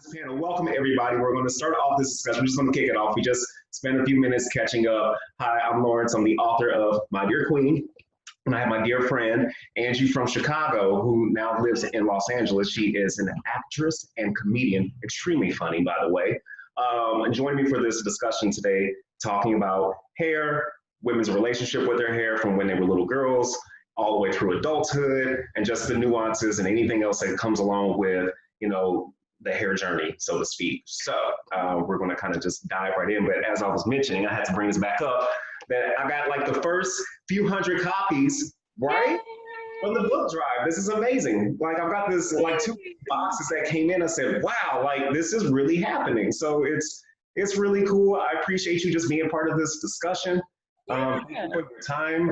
This panel. Welcome everybody. We're going to start off this discussion. We're just going to kick it off. We just spent a few minutes catching up. Hi, I'm Lawrence. I'm the author of My Dear Queen. And I have my dear friend, Angie from Chicago, who now lives in Los Angeles. She is an actress and comedian, extremely funny, by the way. And joining me for this discussion today, talking about hair, women's relationship with their hair from when they were little girls, all the way through adulthood, and just the nuances and anything else that comes along with, the hair journey, so to speak. So we're going to kind of just dive right in. But as I was mentioning, I had to bring this back up that I got like the first few hundred copies, right? From the book drive. This is amazing. Like I've got this like two boxes that came in. I said, wow, like this is really happening. So it's really cool. I appreciate you just being part of this discussion. Thank you for your time.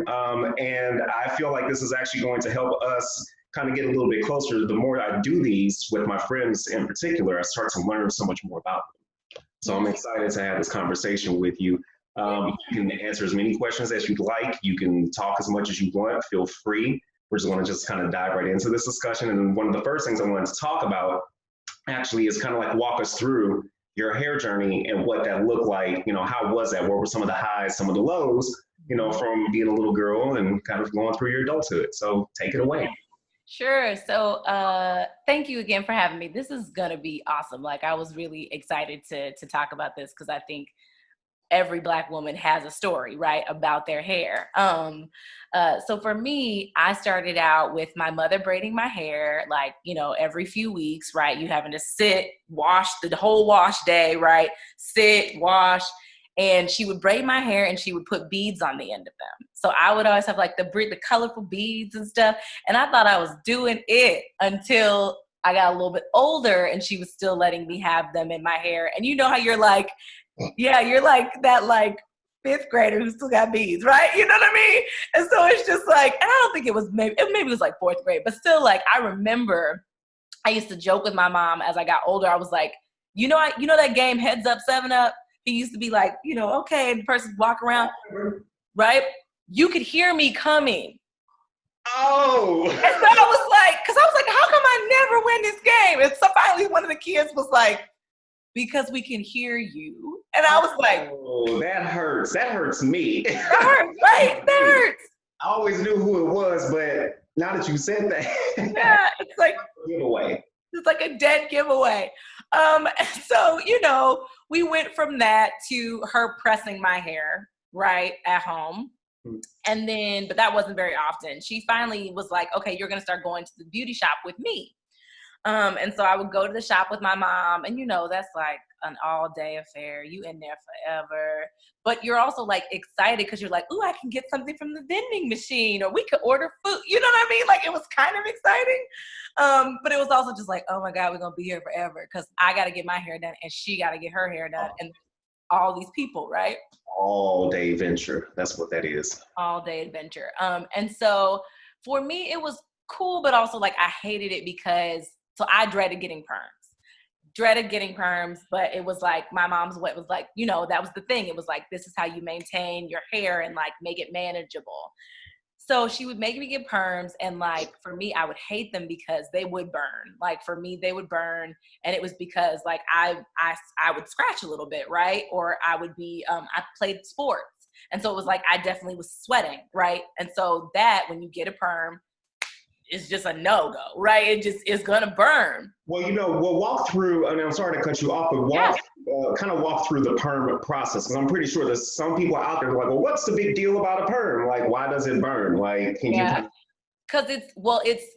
And I feel like this is actually going to help us kind of get a little bit closer. The more I do these with my friends in particular, I start to learn so much more about them. So I'm excited to have this conversation with you. You can answer as many questions as you'd like. You can talk as much as you want. Feel free. We're just going to just kind of dive right into this discussion. And one of the first things I wanted to talk about actually is kind of like walk us through your hair journey and what that looked like. How was that? What were some of the highs, some of the lows, from being a little girl and kind of going through your adulthood? So take it away. Sure. So thank you again for having me. This is going to be awesome. Like I was really excited to talk about this because I think every Black woman has a story, right, about their hair. So for me, I started out with my mother braiding my hair, like, every few weeks, right? You having to sit, wash the whole wash day, right? Sit, wash. And she would braid my hair and she would put beads on the end of them. So I would always have like the colorful beads and stuff. And I thought I was doing it until I got a little bit older and she was still letting me have them in my hair. And you know how you're like, yeah, you're like that like fifth grader who still got beads, right? You know what I mean? And so it's just like, and I don't think it was maybe it was like fourth grade, but still like I remember I used to joke with my mom as I got older. I was like, you know that game Heads Up, 7 Up? He used to be like, okay, and the person walk around, right? You could hear me coming. Oh. And so I was like, how come I never win this game? And so finally one of the kids was like, because we can hear you. And I was like, oh, that hurts. That hurts me. That hurts, right? That hurts. I always knew who it was, but now that you said that, yeah, it's like a giveaway. It's like a dead giveaway. So, we went from that to her pressing my hair, right, at home. And then, but that wasn't very often. She finally was like, okay, you're going to start going to the beauty shop with me. And so I would go to the shop with my mom, and that's like an all-day affair. You in there forever, but you're also like excited because you're like, ooh, I can get something from the vending machine, or we could order food. You know what I mean? Like it was kind of exciting, but it was also just like, oh my God, we're gonna be here forever because I got to get my hair done and she got to get her hair done, and all these people, right? All-day venture. That's what that is. All-day adventure. And so for me, it was cool, but also like I hated it because. So I dreaded getting perms, but it was like my mom's what was like, that was the thing. It was like, this is how you maintain your hair and like make it manageable. So she would make me get perms, and like for me, I would hate them because they would burn. Like for me, they would burn, and it was because like I would scratch a little bit, right? Or I would be I played sports, and so it was like I definitely was sweating, right? And so that when you get a perm, it's just a no-go, right? It just is gonna burn. Well, we'll walk through, and I'm sorry to cut you off, but kind of walk through the perm process, because I'm pretty sure there's some people out there like, well, what's the big deal about a perm? Like, why does it burn? Like, can you? Because it's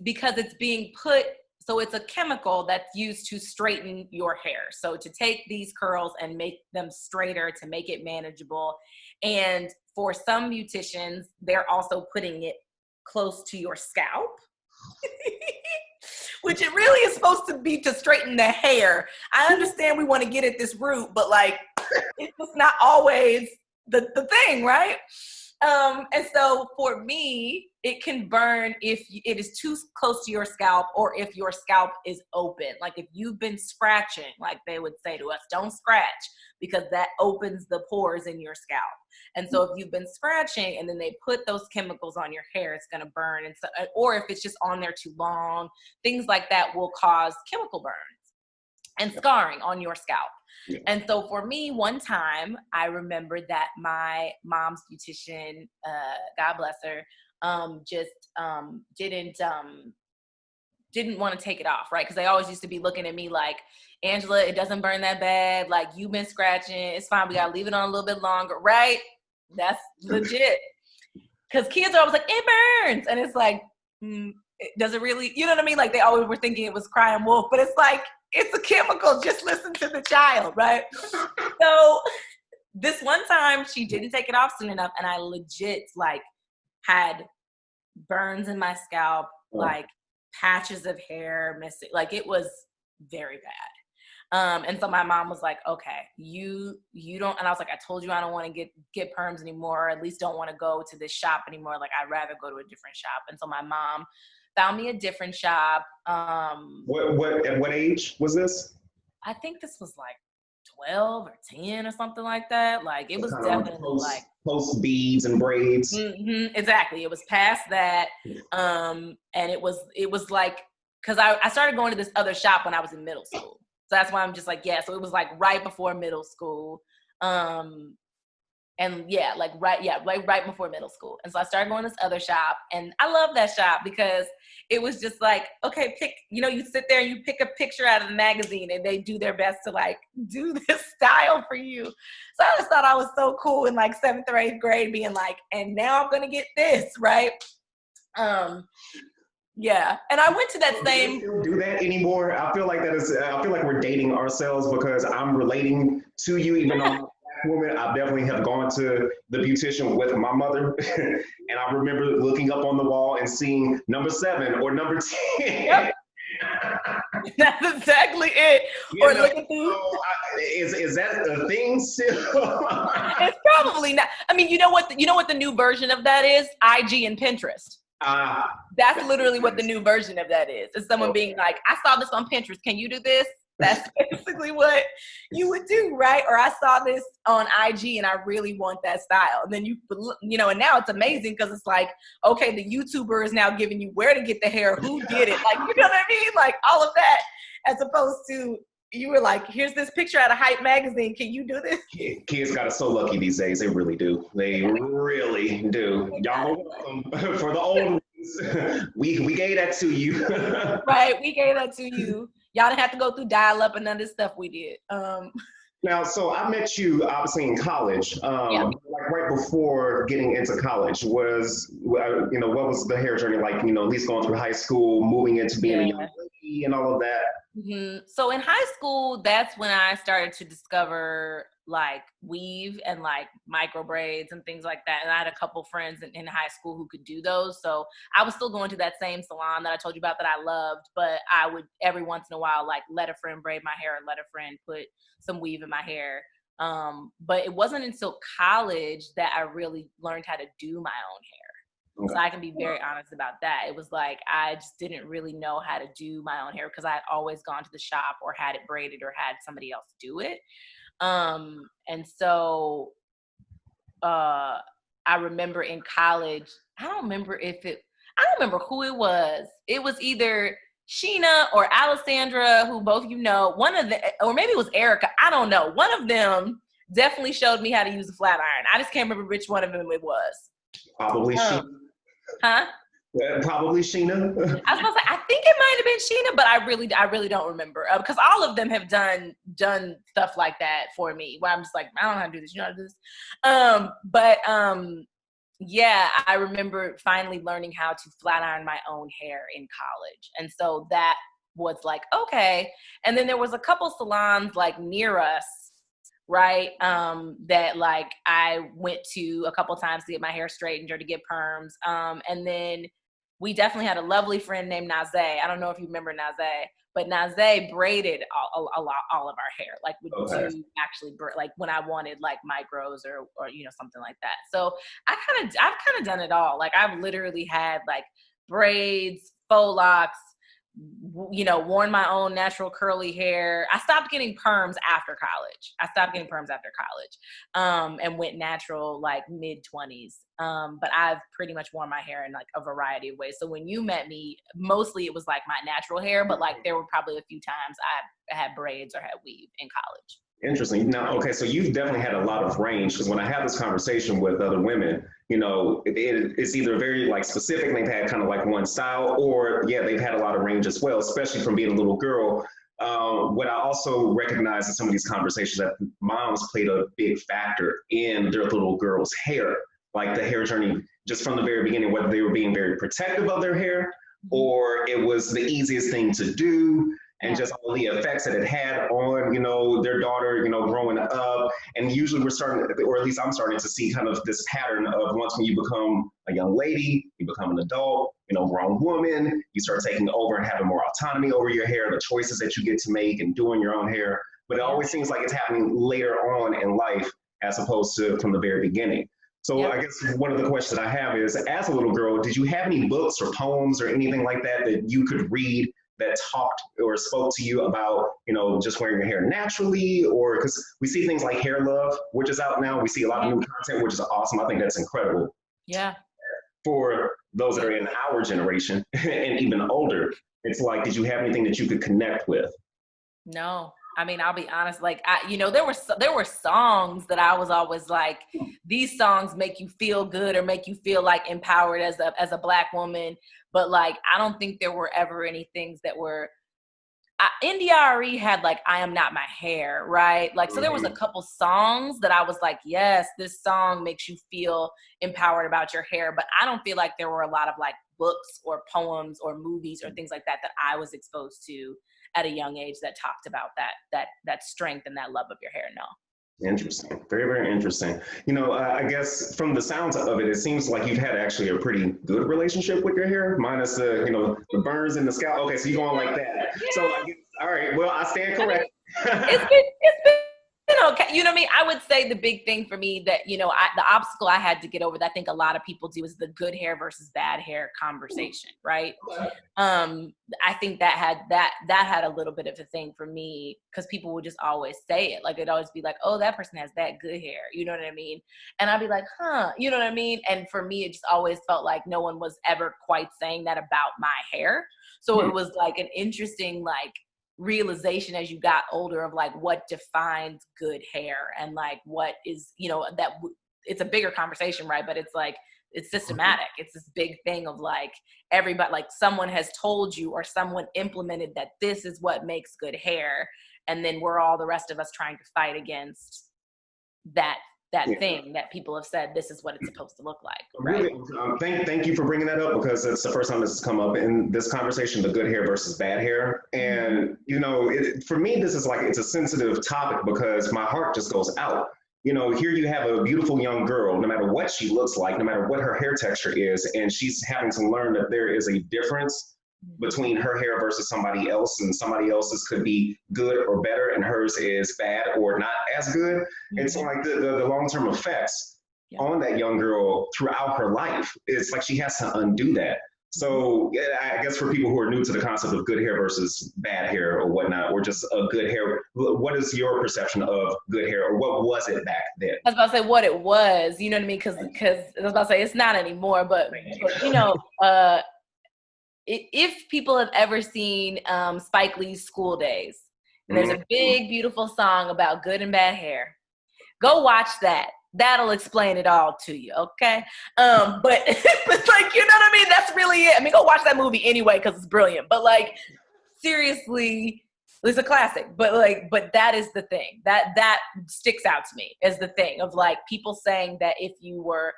because it's being put, so it's a chemical that's used to straighten your hair. So to take these curls and make them straighter, to make it manageable. And for some beauticians, they're also putting it close to your scalp. Which it really is supposed to be to straighten the hair. I understand we want to get at this root, but like it's just not always the thing, right? And so for me, it can burn if it is too close to your scalp, or if your scalp is open. Like if you've been scratching, like they would say to us, don't scratch, because that opens the pores in your scalp. And so if you've been scratching and then they put those chemicals on your hair, it's going to burn. And so, or if it's just on there too long, things like that will cause chemical burns. and scarring on your scalp. Yeah. And so for me, one time I remember that my mom's beautician, God bless her, just didn't want to take it off, right? Because they always used to be looking at me like, Angela, it doesn't burn that bad. Like, you've been scratching. It's fine. We got to leave it on a little bit longer, right? That's legit. Because kids are always like, it burns. And it's like, does it really? You know what I mean? Like, they always were thinking it was crying wolf. But it's like, it's a chemical. Just listen to the child, right? So this one time, she didn't take it off soon enough. And I legit, like, had burns in my scalp, like, patches of hair missing. Like, it was very bad. And so my mom was like, okay, you don't, and I was like, I told you I don't want to get perms anymore, or at least don't want to go to this shop anymore. Like, I'd rather go to a different shop. And so my mom found me a different shop. At what age was this? I think this was like 12 or 10 or something like that. Like, it was definitely like post beads and braids. Exactly. It was past that. And it was like, because I started going to this other shop when I was in middle school. So that's why I'm just like, yeah. So it was like right before middle school. And yeah, like right before middle school. And so I started going to this other shop, and I love that shop because it was just like, okay, you sit there and you pick a picture out of the magazine, and they do their best to like do this style for you. So I just thought I was so cool in like 7th or 8th grade, being like, and now I'm going to get this, right? Yeah. And I went to that same. Do they do that anymore? I feel like we're dating ourselves because I'm relating to you, even though I'm a black woman. I definitely have gone to the beautician with my mother. And I remember looking up on the wall and seeing number 7 or number 10. Yep. That's exactly it. Or looking through. Is that a thing still? It's probably not. I mean, you know what the new version of that is? IG and Pinterest. That's literally what the new version of that is. It's someone being like, I saw this on Pinterest. Can you do this? That's basically what you would do, right? Or I saw this on IG and I really want that style. And then and now it's amazing because it's like, okay, the YouTuber is now giving you where to get the hair, who did it. Like, you know what I mean? Like all of that, as opposed to you were like, here's this picture out of Hype magazine. Can you do this? Kids got it so lucky these days. They really do. They really do. Y'all are welcome for the old ones. We gave that to you. Right, we gave that to you. Y'all didn't have to go through dial-up and none of this stuff we did. Now, so I met you obviously in college. Like right before getting into college, what was the hair journey like? At least going through high school, moving into being a young lady, and all of that. Mm-hmm. So in high school, that's when I started to discover like weave and like micro braids and things like that. And I had a couple friends in high school who could do those. So I was still going to that same salon that I told you about that I loved, but I would every once in a while like let a friend braid my hair and let a friend put some weave in my hair. But it wasn't until college that I really learned how to do my own hair. So I can be very honest about that. It was like I just didn't really know how to do my own hair because I had always gone to the shop or had it braided or had somebody else do it. And so I remember in college, I don't remember who it was. It was either Sheena or Alessandra, who both or maybe it was Erica. I don't know. One of them definitely showed me how to use a flat iron. I just can't remember which one of them it was. Probably Sheena. Huh? Probably Sheena. I was gonna say, I think it might have been Sheena, but I really don't remember because all of them have done stuff like that for me where I'm just like, I don't know how to do this, you know how to do this. Yeah, I remember finally learning how to flat iron my own hair in college. And so that was like, okay. And then there was a couple salons like near us, right? That like I went to a couple times to get my hair straightened or to get perms. And then we definitely had a lovely friend named Naze. I don't know if you remember Naze, but Naze braided all of our hair. Like would do actually like when I wanted like micros or something like that. So I've kind of done it all. Like I've literally had like braids, faux locks, you know, worn my own natural curly hair. I stopped getting perms after college. And went natural like mid-20s. But I've pretty much worn my hair in like a variety of ways. So when you met me, mostly it was like my natural hair, but like there were probably a few times I had braids or had weave in college. Interesting. Now, okay, so you've definitely had a lot of range because when I have this conversation with other women, you know, it's either very like specific, and they've had kind of like one style, or yeah, they've had a lot of range as well, especially from being a little girl. What I also recognize in some of these conversations that moms played a big factor in their little girls' hair, like the hair journey, just from the very beginning, whether they were being very protective of their hair or it was the easiest thing to do and just all the effects that it had on, you know, their daughter, you know, growing up. And usually we're starting, or at least I'm starting to see kind of this pattern of once when you become a young lady, you become an adult, you know, grown woman, you start taking over and having more autonomy over your hair, the choices that you get to make and doing your own hair. But it always seems like it's happening later on in life as opposed to from the very beginning. So I guess one of the questions I have is, as a little girl, did you have any books or poems or anything like that that you could read that talked or spoke to you about, you know, just wearing your hair naturally? Or because we see things like Hair Love, which is out now. We see a lot of new content, which is awesome. I think that's incredible. Yeah. For those that are in our generation and even older, it's like, did you have anything that you could connect with? No. I mean, I'll be honest, like, you know, there were songs that I was always like, these songs make you feel good or make you feel like empowered as a Black woman. But like, I don't think there were ever any things that were, NDRE had like, I Am Not My Hair, right? Like, so there was a couple songs that I was like, yes, this song makes you feel empowered about your hair. But I don't feel like there were a lot of like books or poems or movies or things like that that I was exposed to at a young age that talked about that strength and that love of your hair. No. Interesting. Very, very interesting. You know, I guess from the sounds of it, it seems like you've had actually a pretty good relationship with your hair, minus the, you know, the burns in the scalp. Okay, so you're going like that. Yeah. So, I guess, all right, well, I stand correct. It's been okay. You know what I mean? I would say the big thing for me that, you know, the obstacle I had to get over that I think a lot of people do is the good hair versus bad hair conversation, right? I think that had a little bit of a thing for me because people would just always say it. Like, it'd always be like, oh, that person has that good hair. You know what I mean? And I'd be like, huh, you know what I mean? And for me, it just always felt like no one was ever quite saying that about my hair. So it was like an interesting, like, realization as you got older of like what defines good hair and like what is, you know, it's a bigger conversation, right? But it's like, it's systematic. It's this big thing of like everybody, like someone has told you or someone implemented that this is what makes good hair. And then we're all, the rest of us, trying to fight against that thing that people have said, this is what it's supposed to look like. Right? Really, thank you for bringing that up because it's the first time this has come up in this conversation, the good hair versus bad hair. And, you know, for me, this is like, it's a sensitive topic because my heart just goes out. You know, here you have a beautiful young girl, no matter what she looks like, no matter what her hair texture is, and she's having to learn that there is a difference between her hair versus somebody else, and somebody else's could be good or better and hers is bad or not as good. And so like the long-term effects on that young girl throughout her life, it's like she has to undo that. So I guess for people who are new to the concept of good hair versus bad hair or whatnot, or just a good hair, what is your perception of good hair, or what was it back then? I was about to say what it was, you know what I mean? Because I was about to say it's not anymore, but you know, if people have ever seen Spike Lee's School Days, and there's a big, beautiful song about good and bad hair, go watch that. That'll explain it all to you, okay? But it's like, you know what I mean? That's really it. I mean, go watch that movie anyway because it's brilliant. But like, seriously, it's a classic. But that is the thing that sticks out to me as the thing of like people saying that if you were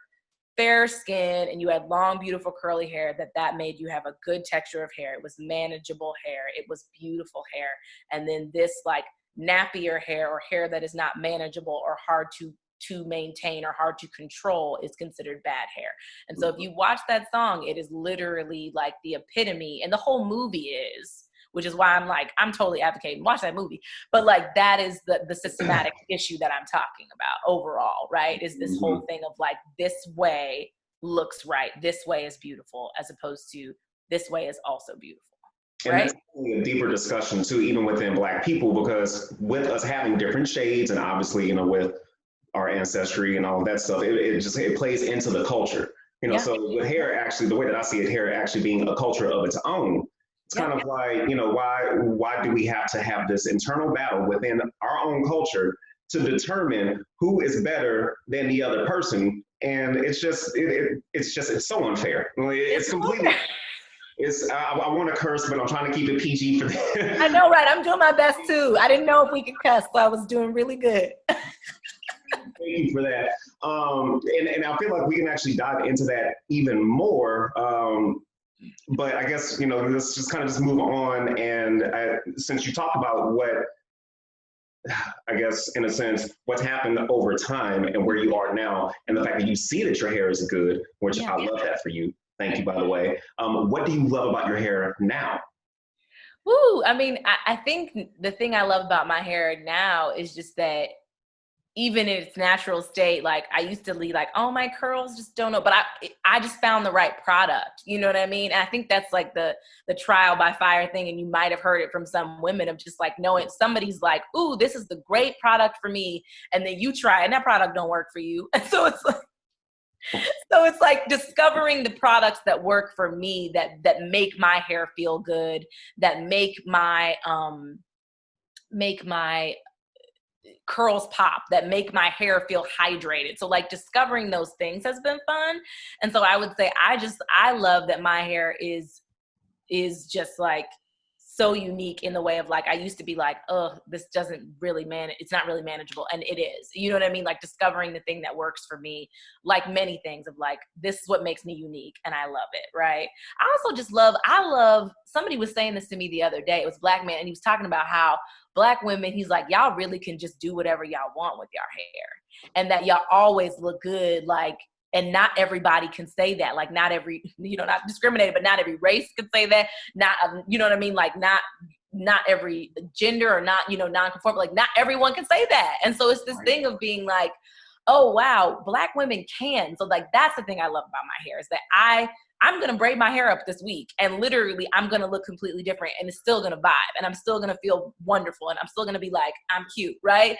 fair skin and you had long, beautiful curly hair, that made you have a good texture of hair. It was manageable hair. It was beautiful hair. And then this like nappier hair or hair that is not manageable or hard to maintain or hard to control is considered bad hair. And so if you watch that song, it is literally like the epitome, and the whole movie is, which is why I'm like, I'm totally advocating, watch that movie. But like, that is the systematic issue that I'm talking about overall, right? Is this whole thing of like, this way looks right, this way is beautiful, as opposed to this way is also beautiful. And right? that's a deeper discussion too, even within Black people, because with us having different shades and obviously, with our ancestry and all of that stuff, it plays into the culture. Yeah, So with hair, actually, the way that I see it, hair actually being a culture of its own. It's yeah. kind of like, why do we have to have this internal battle within our own culture to determine who is better than the other person? And it's so unfair. It's It's so completely. I want to curse, but I'm trying to keep it PG for I this. know, right? I'm doing my best too. I didn't know if we could cuss, so I was doing really good. Thank you for that. And I feel like we can actually dive into that even more. But I guess, let's just kind of just move on. And since you talked about what, I guess, in a sense, what's happened over time and where you are now, and the fact that you see that your hair is good, which Yeah. I love that for you. Thank you, by the way. What do you love about your hair now? Woo! I mean, I think the thing I love about my hair now is just that even in its natural state, like I used to leave like, oh, my curls just don't know, but I just found the right product. You know what I mean? And I think that's like the trial by fire thing. And you might have heard it from some women of just like knowing somebody's like, ooh, this is the great product for me. And then you try and that product don't work for you. And so it's like discovering the products that work for me that make my hair feel good, that make my curls pop, that make my hair feel hydrated. So like discovering those things has been fun. And so I would say I love that my hair is just like so unique in the way of like, I used to be like, oh, this doesn't really it's not really manageable. And it is, you know what I mean? Like discovering the thing that works for me, like many things of like, this is what makes me unique. And I love it. Right. I also just I love, somebody was saying this to me the other day. It was a Black man. And he was talking about how Black women, he's like, y'all really can just do whatever y'all want with your hair. And that y'all always look good. Like, and not everybody can say that. Like not every, not discriminated, but not every race can say that. Not, you know what I mean? Like not every gender or not, non-conform, like not everyone can say that. And so it's this thing of being like, oh, wow, Black women can. So like, that's the thing I love about my hair is that I'm going to braid my hair up this week and literally I'm going to look completely different and it's still going to vibe and I'm still going to feel wonderful and I'm still going to be like, I'm cute. Right.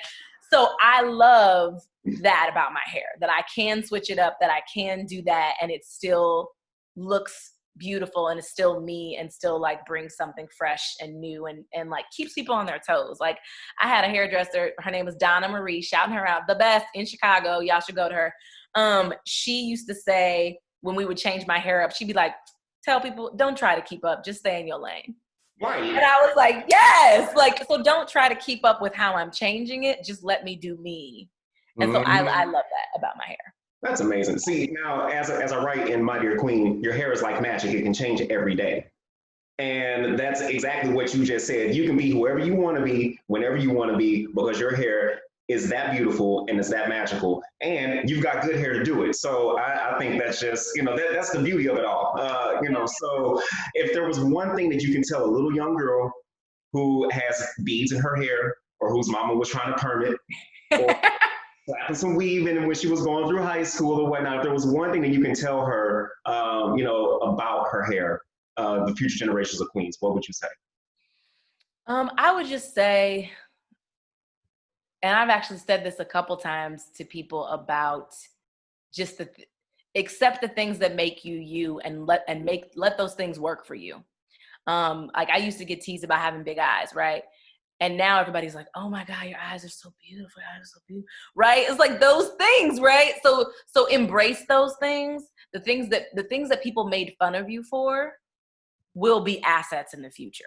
So I love that about my hair, that I can switch it up, that I can do that. And it still looks beautiful and it's still me and still like brings something fresh and new and like keeps people on their toes. Like I had a hairdresser, her name was Donna Marie, shouting her out, the best in Chicago. Y'all should go to her. She used to say when we would change my hair up, she'd be like, tell people, don't try to keep up, just stay in your lane. Right. And I was like, yes, like, so don't try to keep up with how I'm changing it. Just let me do me. And so I love that about my hair. That's amazing. See, now as I write in My Dear Queen, your hair is like magic. It can change every day. And that's exactly what you just said. You can be whoever you want to be, whenever you want to be, because your hair is that beautiful and it's that magical. And you've got good hair to do it. So I think that's just, that's the beauty of it all. So if there was one thing that you can tell a little young girl who has beads in her hair or whose mama was trying to perm it, or slapping some weave in when she was going through high school or whatnot, if there was one thing that you can tell her, about her hair, the future generations of queens, what would you say? I would just say, and I've actually said this a couple times to people about just accept the things that make you you and let those things work for you. Like I used to get teased about having big eyes, right? And now everybody's like, oh my God, your eyes are so beautiful. Your eyes are so beautiful, right? It's like those things, right? So embrace those things. The things that people made fun of you for will be assets in the future.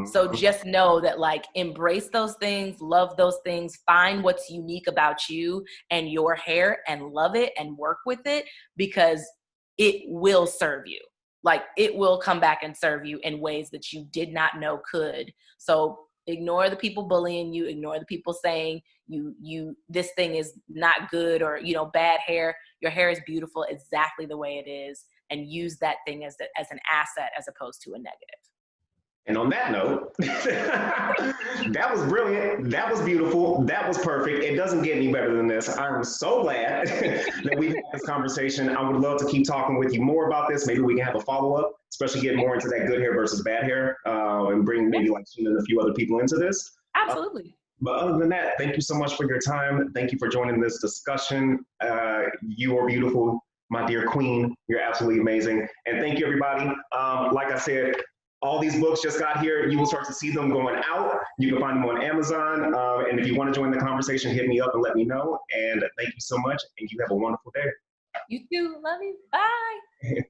So just know that like embrace those things, love those things, find what's unique about you and your hair and love it and work with it because it will serve you. Like it will come back and serve you in ways that you did not know could. So ignore the people bullying you, ignore the people saying you this thing is not good or bad hair. Your hair is beautiful exactly the way it is and use that thing as an asset as opposed to a negative. And on that note, That was brilliant. That was beautiful. That was perfect. It doesn't get any better than this. I'm so glad that we've had this conversation. I would love to keep talking with you more about this. Maybe we can have a follow-up, especially get more into that good hair versus bad hair, and bring maybe like Sheena and a few other people into this. Absolutely. But other than that, thank you so much for your time. Thank you for joining this discussion. You are beautiful, my dear queen. You're absolutely amazing. And thank you, everybody. Like I said, all these books just got here. You will start to see them going out. You can find them on Amazon. And if you want to join the conversation, hit me up and let me know. And thank you so much. And you have a wonderful day. You too. Love you. Bye.